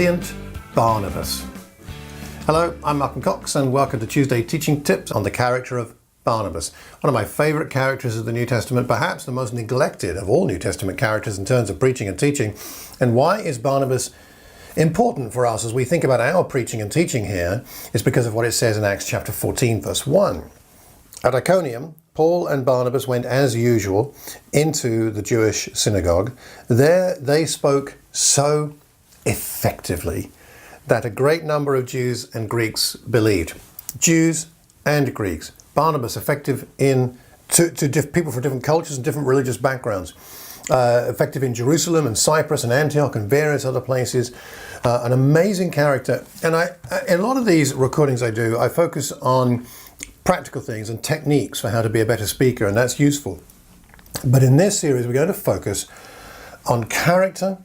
brilliant Barnabas. Hello, I'm Malcolm Cox and welcome to Tuesday Teaching Tips on the character of Barnabas. One of my favourite characters of the New Testament, perhaps the most neglected of all New Testament characters in terms of preaching and teaching. And why is Barnabas important for us as we think about our preaching and teaching here? Is because of what it says in Acts chapter 14 verse 1. At Iconium, Paul and Barnabas went as usual into the Jewish synagogue. There they spoke so effectively that a great number of Jews and Greeks believed. Jews and Greeks. Barnabas effective to people from different cultures and different religious backgrounds. Effective in Jerusalem and Cyprus and Antioch and various other places. An amazing character. And in a lot of these recordings I do, I focus on practical things and techniques for how to be a better speaker, and that's useful. But in this series, we're going to focus on character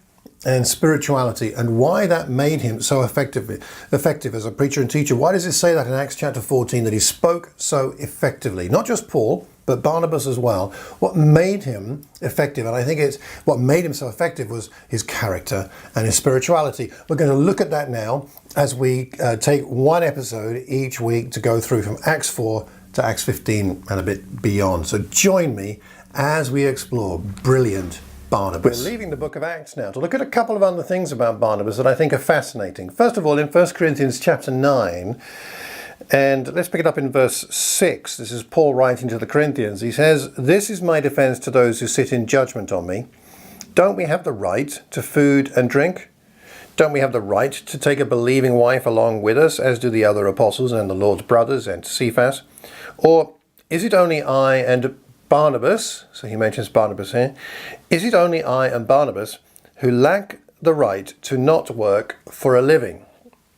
and spirituality and why that made him so effective as a preacher and teacher. Why does it say that in Acts chapter 14 that he spoke so effectively? Not just Paul, but Barnabas as well. What made him effective, and I think it's what made him so effective, was his character and his spirituality. We're going to look at that now as we take one episode each week to go through from Acts 4 to Acts 15 and a bit beyond. So join me as we explore brilliant Barnabas. We're leaving the book of Acts now to look at a couple of other things about Barnabas that I think are fascinating. First of all, in 1 Corinthians chapter 9, and let's pick it up in verse 6. This is Paul writing to the Corinthians. He says, "This is my defense to those who sit in judgment on me. Don't we have the right to food and drink? Don't we have the right to take a believing wife along with us, as do the other apostles and the Lord's brothers and Cephas? Or is it only I and Barnabas," so he mentions Barnabas here, "is it only I and Barnabas who lack the right to not work for a living?"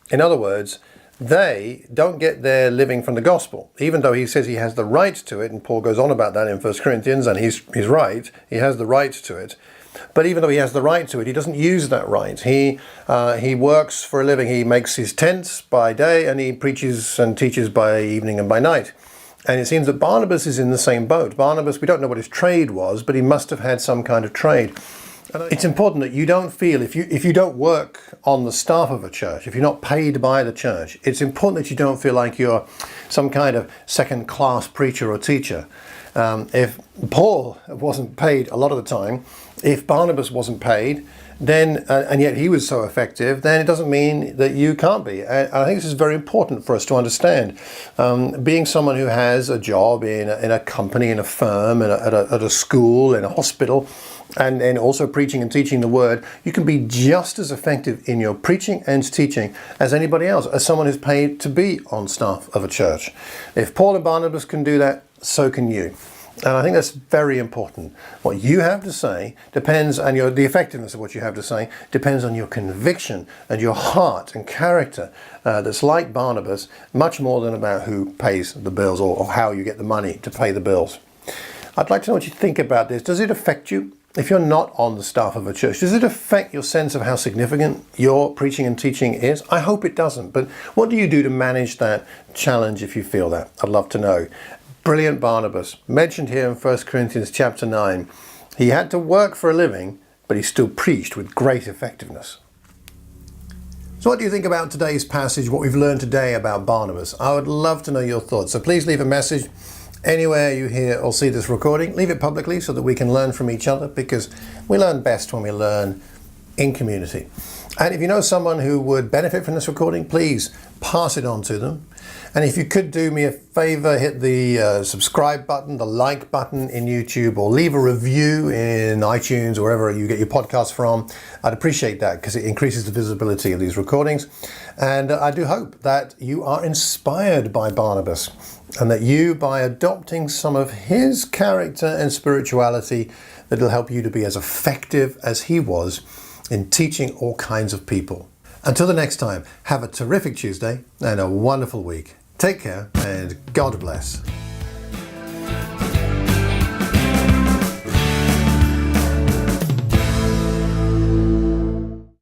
In other words, they don't get their living from the gospel, even though he says he has the right to it, and Paul goes on about that in 1 Corinthians, and he's right, he has the right to it. But even though he has the right to it, he doesn't use that right. He works for a living. He makes his tents by day, and he preaches and teaches by evening and by night. And it seems that Barnabas is in the same boat. Barnabas, we don't know what his trade was, but he must have had some kind of trade. And it's important that you don't feel, if you don't work on the staff of a church, if you're not paid by the church, it's important that you don't feel like you're some kind of second-class preacher or teacher. If Paul wasn't paid a lot of the time, if Barnabas wasn't paid, then and yet he was so effective, then it doesn't mean that you can't be. And I think this is very important for us to understand. Being someone who has a job in a company, in a firm, at a school, in a hospital, and also preaching and teaching the word, you can be just as effective in your preaching and teaching as anybody else, as someone who's paid to be on staff of a church. If Paul and Barnabas can do that, so can you. And I think that's very important. What you have to say depends, and the effectiveness of what you have to say depends on your conviction and your heart and character that's like Barnabas, much more than about who pays the bills or how you get the money to pay the bills. I'd like to know what you think about this. Does it affect you? If you're not on the staff of a church, does it affect your sense of how significant your preaching and teaching is? I hope it doesn't. But what do you do to manage that challenge if you feel that? I'd love to know. Brilliant Barnabas, mentioned here in 1 Corinthians chapter 9. He had to work for a living, but he still preached with great effectiveness. So what do you think about today's passage, what we've learned today about Barnabas? I would love to know your thoughts. So please leave a message anywhere you hear or see this recording. Leave it publicly so that we can learn from each other, because we learn best when we learn in community. And if you know someone who would benefit from this recording, please pass it on to them. And if you could do me a favor, hit the subscribe button, the like button in YouTube, or leave a review in iTunes or wherever you get your podcasts from. I'd appreciate that because it increases the visibility of these recordings. And I do hope that you are inspired by Barnabas, and that you, by adopting some of his character and spirituality, that it'll help you to be as effective as he was in teaching all kinds of people. Until the next time, have a terrific Tuesday and a wonderful week. Take care and God bless.